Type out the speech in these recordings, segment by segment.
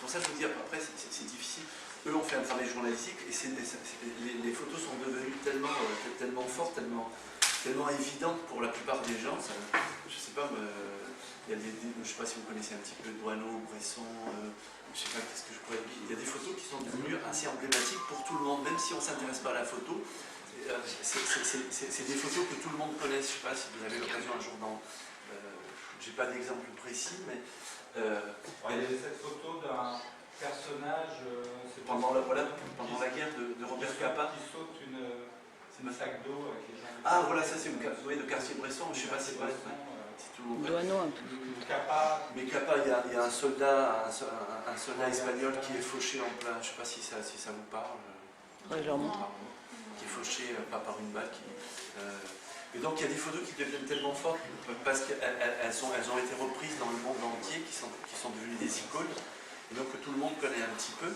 pour ça que je vous dis, après, c'est difficile. Eux ont fait un travail journalistique et les photos sont devenues tellement fortes, tellement évidentes pour la plupart des gens. Ça, je sais pas, je sais pas si vous connaissez un petit peu Doisneau, Bresson, je sais pas qu'est-ce que je pourrais dire. Il y a des photos qui sont devenues assez emblématiques pour tout le monde, même si on ne s'intéresse pas à la photo. C'est des photos que tout le monde connaît. Je ne sais pas si vous avez l'occasion un jour d'en... j'ai pas d'exemple précis, mais... il y avait cette photo d'un personnage... pendant la guerre de Robert Capa. Qui saute une sac d'eau avec les gens... Ah voilà, ça c'est le quartier Bresson, je ne sais pas si c'est tout le monde. Doisneau un peu. Mais Capa, il y a un soldat espagnol qui est fauché en plein, je ne sais pas si ça vous parle. Ouais, je leur montre. Qui est fauché, pas par une balle. Et donc il y a des photos qui deviennent tellement fortes parce qu'elles ont été reprises dans le monde entier, qui sont devenues des icônes, et donc que tout le monde connaît un petit peu.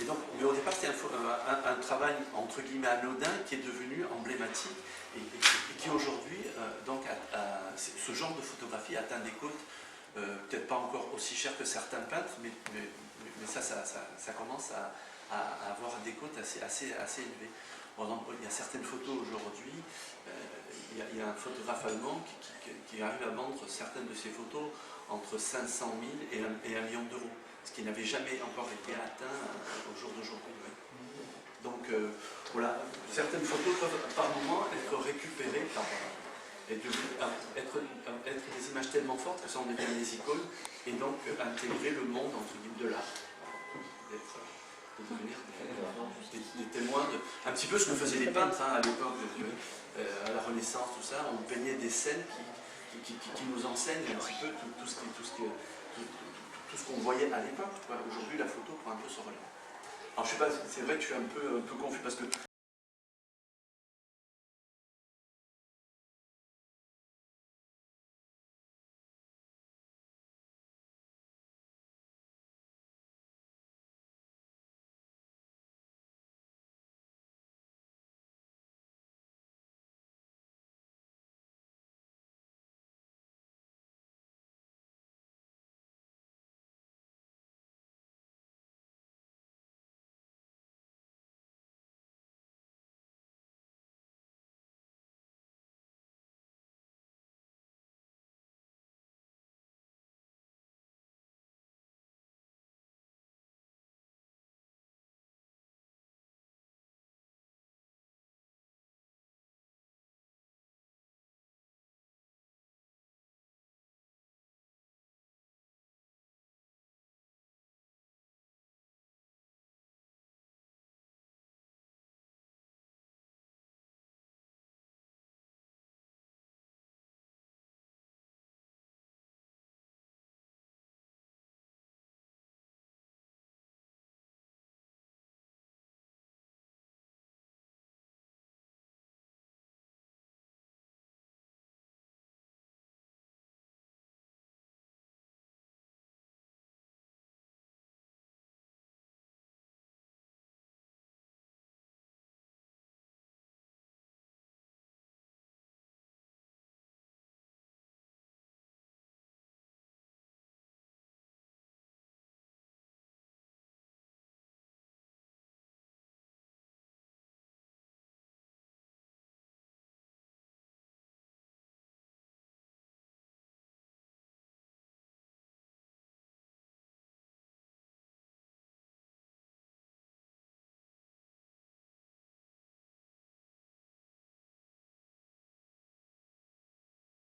Et donc, mais au départ, c'était un travail entre guillemets anodin qui est devenu emblématique et qui aujourd'hui, ce genre de photographie atteint des cotes, peut-être pas encore aussi chères que certains peintres, mais ça commence à avoir des cotes assez élevées. Par exemple, il y a certaines photos aujourd'hui, il y a un photographe allemand qui arrive à vendre certaines de ses photos entre 500 000 et 1 million d'euros, ce qui n'avait jamais encore été atteint au jour d'aujourd'hui. Donc voilà, certaines photos peuvent par moment être récupérées être des images tellement fortes que ça en devient des icônes et donc intégrer le monde entre guillemets de l'art. De devenir des témoins un petit peu ce que faisaient les peintres à l'époque, à la Renaissance, tout ça, on peignait des scènes qui nous enseignent un petit peu tout ce qu'on voyait à l'époque. Aujourd'hui, la photo prend un peu ce relais. Alors je sais pas, c'est vrai que je suis un peu confus parce que